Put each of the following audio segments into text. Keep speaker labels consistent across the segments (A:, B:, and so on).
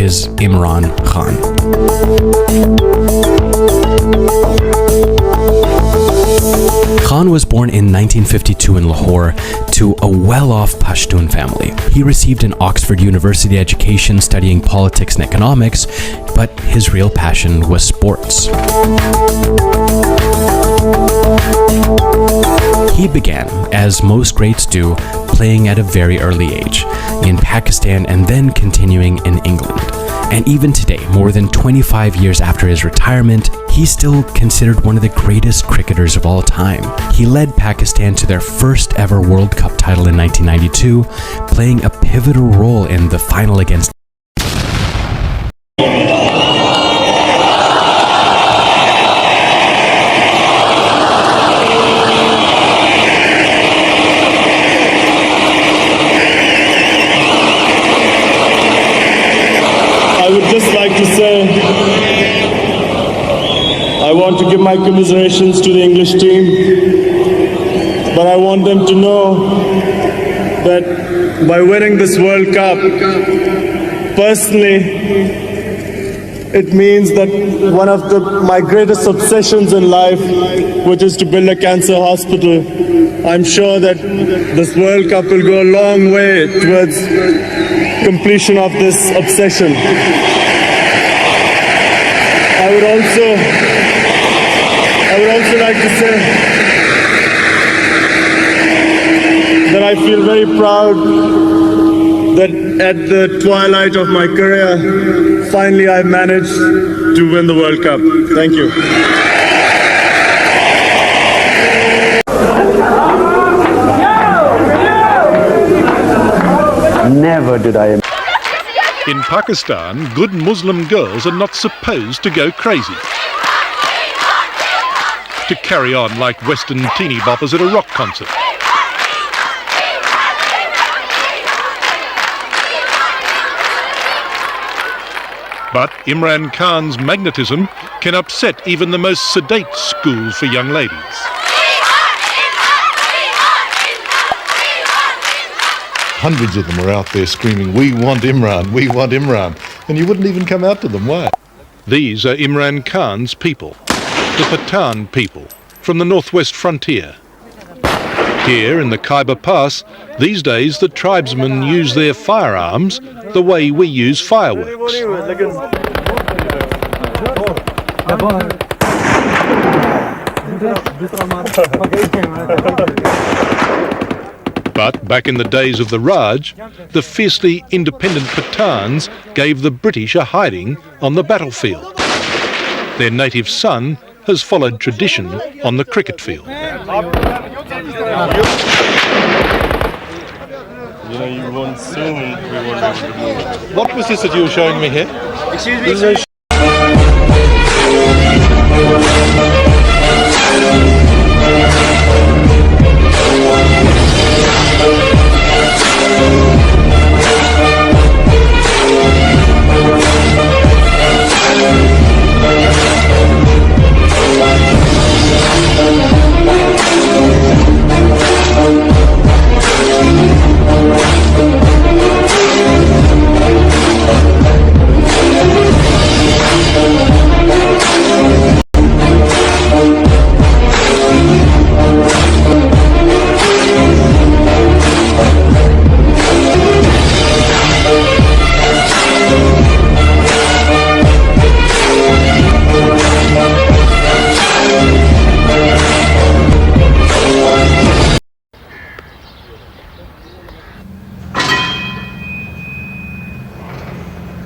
A: is Imran Khan. Khan was born in 1952 in Lahore to a well-off Pashtun family. He received an Oxford University education studying politics and economics, but his real passion was sports. He began, as most greats do, playing at a very early age, in Pakistan and then continuing in England. And even today, more than 25 years after his retirement, he's still considered one of the greatest cricketers of all time. He led Pakistan to their first ever World Cup title in 1992, playing a pivotal role in the final against
B: I would just like to say, I want to give my commiserations to the English team, but I want them to know that by winning this World Cup, personally, it means that one of my greatest obsessions in life, which is to build a cancer hospital, I'm sure that this World Cup will go a long way towards completion of this obsession. I would also like to say that I feel very proud that at the twilight of my career, finally I managed to win the World Cup. Thank you.
C: Never did I.
D: In Pakistan, good Muslim girls are not supposed to go crazy, to carry on like Western teeny boppers at a rock concert. But Imran Khan's magnetism can upset even the most sedate schools for young ladies.
E: Hundreds of them are out there screaming, "We want Imran, we want Imran." And you wouldn't even come out to them. Why?
D: These are Imran Khan's people, the Pathan people, from the northwest frontier. Here in the Khyber Pass, these days the tribesmen use their firearms the way we use fireworks. But back in the days of the Raj, the fiercely independent Pathans gave the British a hiding on the battlefield. Their native son has followed tradition on the cricket field.
B: You won't soon, we won't be able to move.
E: What was this that you were showing me here?
B: Excuse me.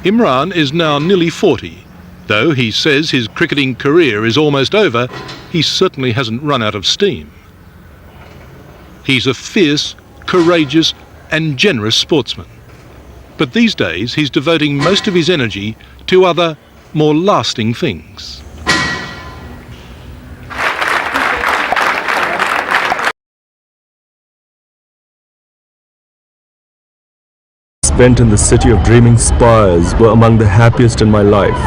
D: Imran is now nearly 40. Though he says his cricketing career is almost over, he certainly hasn't run out of steam. He's a fierce, courageous and generous sportsman. But these days he's devoting most of his energy to other, more lasting things.
F: Spent in the city of dreaming spires were among the happiest in my life.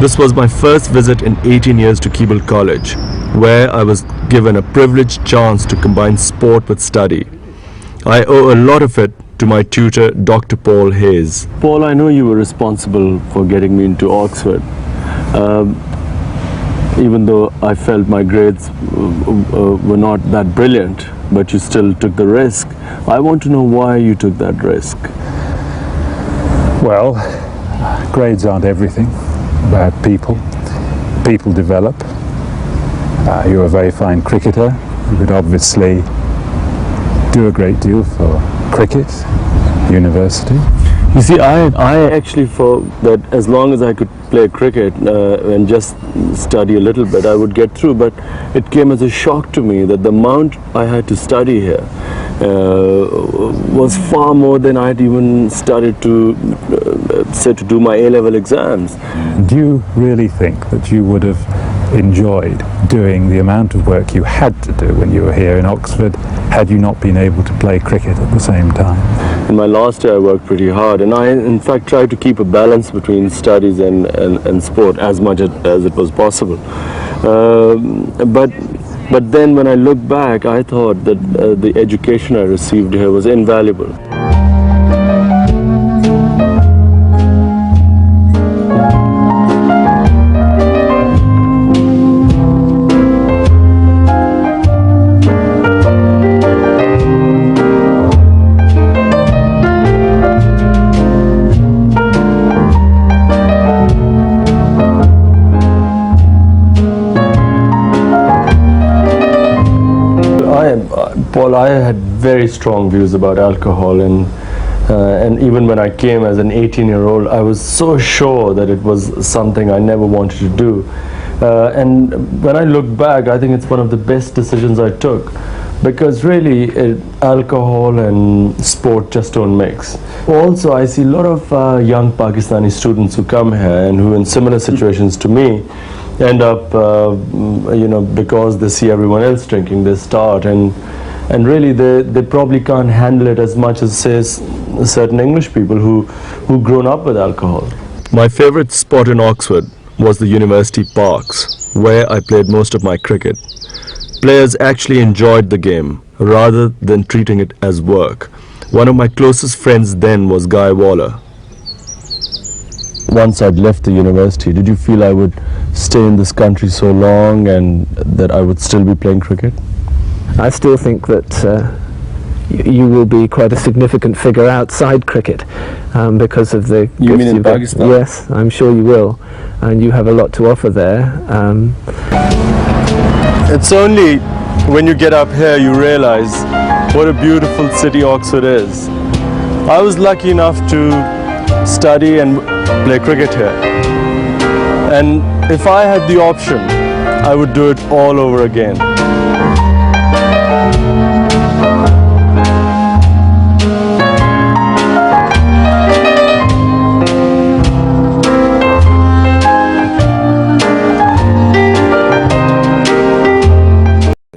F: This was my first visit in 18 years to Keble College, where I was given a privileged chance to combine sport with study. I owe a lot of it to my tutor, Dr. Paul Hayes. Paul, I know you were responsible for getting me into Oxford. Even though I felt my grades were not that brilliant, but you still took the risk. I want to know why you took that risk.
C: Well, grades aren't everything. About people. People develop. You're a very fine cricketer. You could obviously do a great deal for cricket, university.
F: You see, I actually thought that as long as I could play cricket and just study a little bit, I would get through. But it came as a shock to me that the amount I had to study here was far more than I had even started to to do my A-level exams.
C: Do you really think that you would have enjoyed doing the amount of work you had to do when you were here in Oxford had you not been able to play cricket at the same time?
F: In my last year I worked pretty hard, and I in fact tried to keep a balance between studies and sport as much as it was possible. But then when I look back, I thought that the education I received here was invaluable. Paul, I had very strong views about alcohol, and even when I came as an 18-year-old, I was so sure that it was something I never wanted to do. And when I look back, I think it's one of the best decisions I took, because really alcohol and sport just don't mix. Also, I see a lot of young Pakistani students who come here and who in similar situations to me end up, because they see everyone else drinking, they start, and really they probably can't handle it as much as, say, certain English people who've grown up with alcohol. My favorite spot in Oxford was the university parks, where I played most of my cricket. Players actually enjoyed the game rather than treating it as work. One of my closest friends then was Guy Waller. Once I'd left the university, did you feel I would stay in this country so long and that I would still be playing cricket?
G: I still think that you will be quite a significant figure outside cricket because of the
F: You
G: gifts
F: mean in
G: you've got.
F: Pakistan?
G: Yes, I'm sure you will, and you have a lot to offer there.
F: It's only when you get up here you realize what a beautiful city Oxford is. I was lucky enough to study and play cricket here, and if I had the option, I would do it all over again.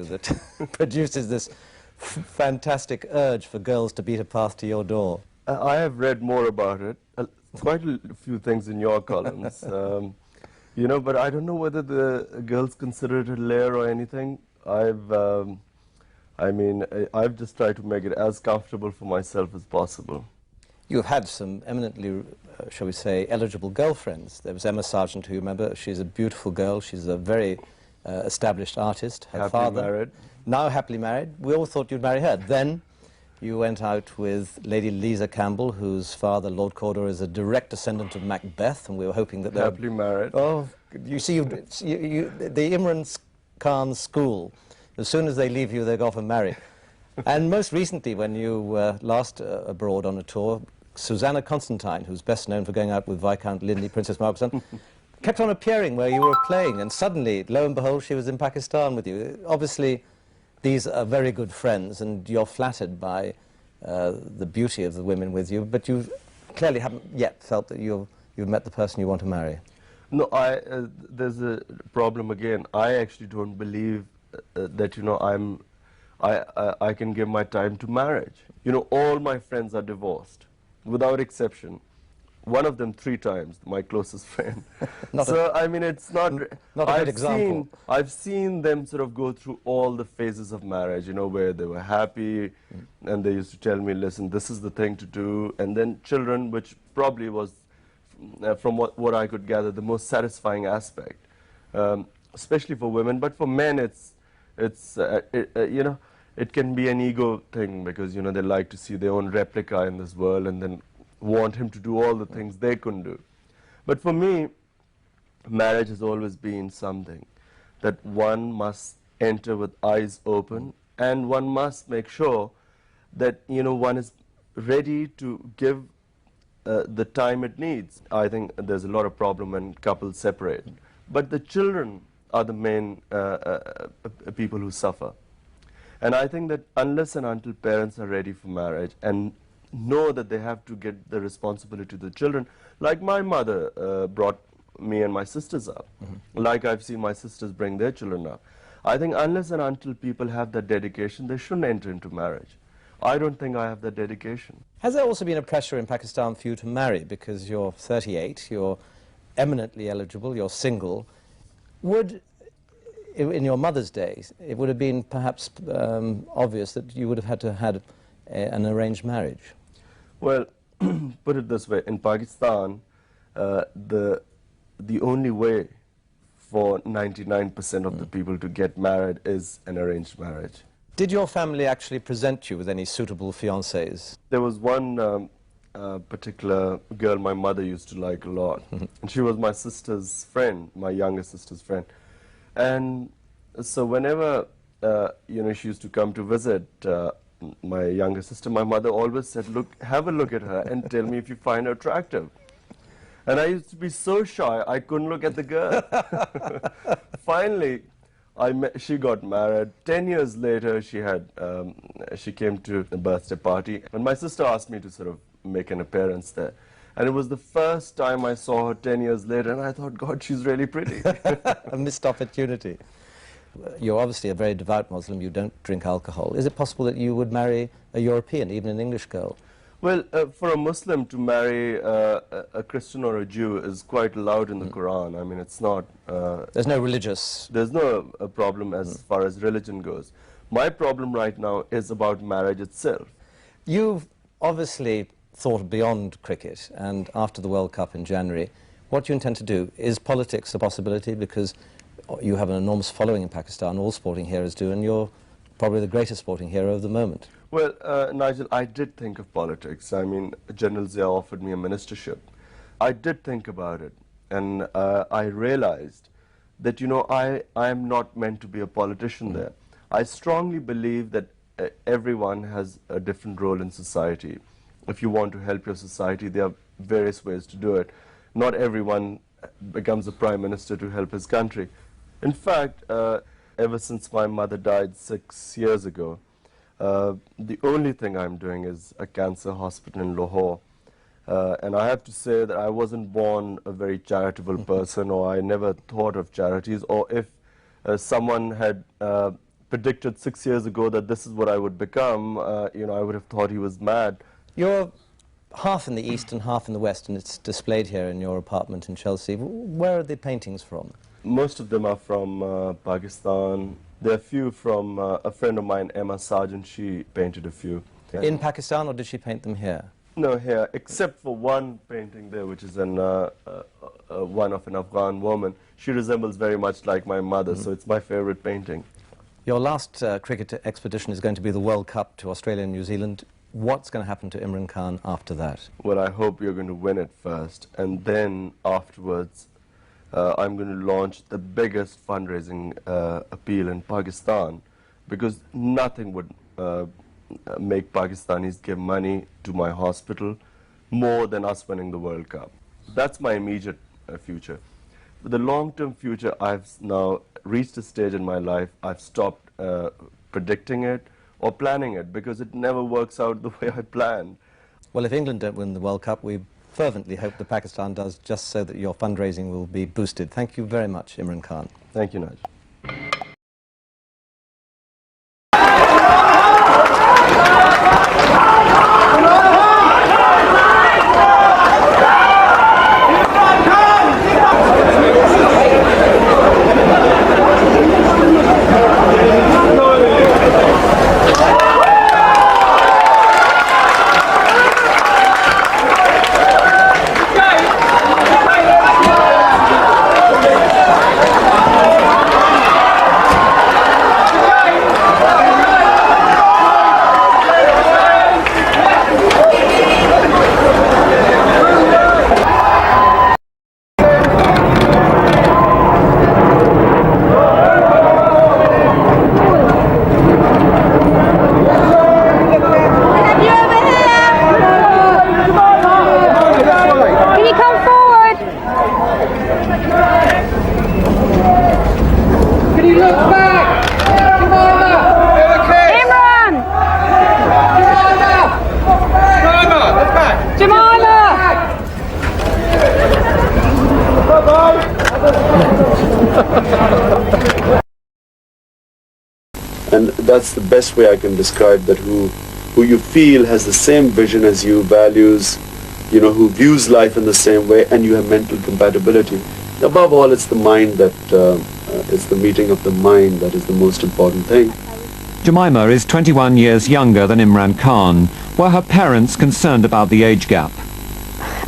H: That produces this fantastic urge for girls to beat a path to your door.
F: I have read more about it, quite a few things in your columns, but I don't know whether the girls consider it a lair or anything. I've just tried to make it as comfortable for myself as possible.
H: You've had some eminently, shall we say, eligible girlfriends. There was Emma Sargent, who you remember. She's a beautiful girl. She's a very established artist. Her father,
F: married.
H: Now happily married. We all thought you'd marry her. Then you went out with Lady Lisa Campbell, whose father, Lord Cawdor, is a direct descendant of Macbeth, and we were hoping that they
F: Happily married.
H: Oh, you see, the Imran Khan school, as soon as they leave you, they go off and marry. And most recently, when you were last abroad on a tour, Susanna Constantine, who's best known for going out with Viscount Linley, Princess Margaret's kept on appearing where you were playing, and suddenly, lo and behold, she was in Pakistan with you. Obviously, these are very good friends, and you're flattered by the beauty of the women with you, but you clearly haven't yet felt that you've met the person you want to marry.
F: No, there's a problem again. I actually don't believe that, I can give my time to marriage. All my friends are divorced, without exception. one of them 3 times, my closest friend.
H: Not
F: So, I mean, it's not...
H: not a good example.
F: I've seen them sort of go through all the phases of marriage, you know, where they were happy, and they used to tell me, listen, this is the thing to do, and then children, which probably was, from what I could gather, the most satisfying aspect, especially for women, but for men, you know, it can be an ego thing, because, you know, they like to see their own replica in this world and then want him to do all the things they couldn't do. But for me, marriage has always been something that one must enter with eyes open, and one must make sure that, you know, one is ready to give the time it needs. I think there's a lot of problem when couples separate, but the children are the main people who suffer. And I think that unless and until parents are ready for marriage and know that they have to get the responsibility to the children, like my mother brought me and my sisters up, like I've seen my sisters bring their children up. I think unless and until people have that dedication, they shouldn't enter into marriage. I don't think I have that dedication.
H: Has there also been a pressure in Pakistan for you to marry, because you're 38, you're eminently eligible, you're single? Would, in your mother's days, it would have been perhaps obvious that you would have had to have an arranged marriage?
F: Well, put it this way, in Pakistan, the only way for 99% of the people to get married is an arranged marriage.
H: Did your family actually present you with any suitable fiancés?
F: There was one particular girl my mother used to like a lot, and she was my sister's friend, my younger sister's friend. And so whenever, you know, she used to come to visit my younger sister, my mother always said, look, have a look at her and tell me if you find her attractive. And I used to be so shy, I couldn't look at the girl. Finally, she got married. 10 years later, she came to a birthday party, and my sister asked me to sort of make an appearance there. And it was the first time I saw her 10 years later, and I thought, God, she's really pretty.
H: A missed opportunity. You're obviously a very devout Muslim, you don't drink alcohol. Is it possible that you would marry a European, even an English girl?
F: Well, for a Muslim to marry a Christian or a Jew is quite allowed in the Quran. I mean, it's not...
H: There's no religious...
F: There's no problem as far as religion goes. My problem right now is about marriage itself.
H: You've obviously thought beyond cricket, and after the World Cup in January, what do you intend to do? Is politics a possibility? Because you have an enormous following in Pakistan, all sporting heroes do, and you're probably the greatest sporting hero of the moment.
F: Well, Nigel, I did think of politics. I mean, General Zia offered me a ministership. I did think about it, and I realized that, you know, I am not meant to be a politician there. I strongly believe that everyone has a different role in society. If you want to help your society, there are various ways to do it. Not everyone becomes a prime minister to help his country. In fact, ever since my mother died 6 years ago, the only thing I'm doing is a cancer hospital in Lahore. And I have to say that I wasn't born a very charitable person, or I never thought of charities, or if someone had predicted 6 years ago that this is what I would become, you know, I would have thought he was mad.
H: You're half in the East and half in the West, and it's displayed here in your apartment in Chelsea. Where are the paintings from?
F: Most of them are from Pakistan. There are a few from a friend of mine, Emma Sargent. She painted a few. Yeah.
H: In Pakistan, or did she paint them here?
F: No, here, except for one painting there, which is one of an Afghan woman. She resembles very much like my mother, so it's my favorite painting.
H: Your last cricket expedition is going to be the World Cup to Australia and New Zealand. What's going to happen to Imran Khan after that?
F: Well, I hope you're going to win it first, and then afterwards I'm going to launch the biggest fundraising appeal in Pakistan, because nothing would make Pakistanis give money to my hospital more than us winning the World Cup. That's my immediate future. For the long-term future, I've now reached a stage in my life, I've stopped predicting it or planning it, because it never works out the way I planned.
H: Well, if England don't win the World Cup, we fervently hope that Pakistan does, just so that your fundraising will be boosted. Thank you very much, Imran Khan.
F: Thank you, Nigel.
I: that's the best way I can describe that, who you feel has the same vision as you, values, you know, who views life in the same way, and you have mental compatibility. Above all, it's the mind that, it's the meeting of the mind that is the most important thing.
J: Jemima is 21 years younger than Imran Khan. Were her parents concerned about the age gap?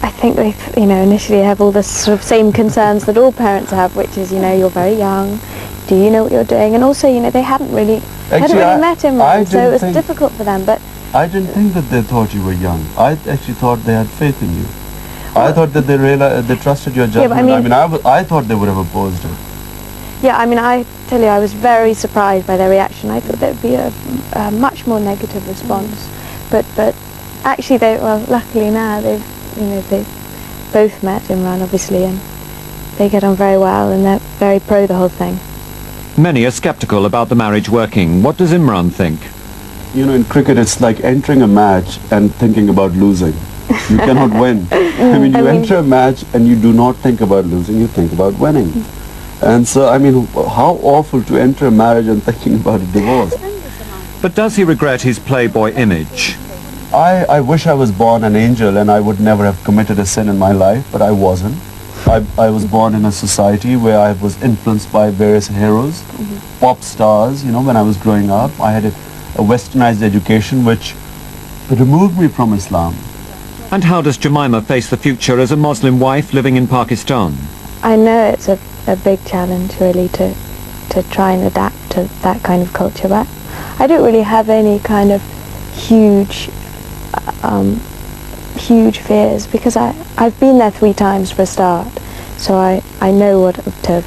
K: I think they, you know, initially have all the sort of same concerns that all parents have, which is, you know, you're very young, do you know what you're doing? And also, you know, they hadn't really met Imran, so it was difficult for them. But
L: I didn't think that they thought you were young. I actually thought they had faith in you. I thought that they trusted your judgment.
K: Yeah, but
L: I thought they would have opposed it.
K: yeah, I mean, I tell you, I was very surprised by their reaction. I thought there would be a much more negative response. But actually, luckily now they both met Imran, obviously, and they get on very well, and they're very pro the whole thing.
J: Many are sceptical about the marriage working. What does Imran think?
L: You know, in cricket, it's like entering a match and thinking about losing. You cannot win. I mean, you enter a match and you do not think about losing, you think about winning. And so, I mean, how awful to enter a marriage and thinking about a divorce.
J: But does he regret his playboy image?
L: I wish I was born an angel and I would never have committed a sin in my life, but I wasn't. I was born in a society where I was influenced by various heroes, pop stars, you know, when I was growing up. I had a westernized education which removed me from Islam.
J: And how does Jemima face the future as a Muslim wife living in Pakistan?
K: I know it's a big challenge, really, to try and adapt to that kind of culture, but I don't really have any kind of huge fears, because I've been there 3 times for a start, so I know what to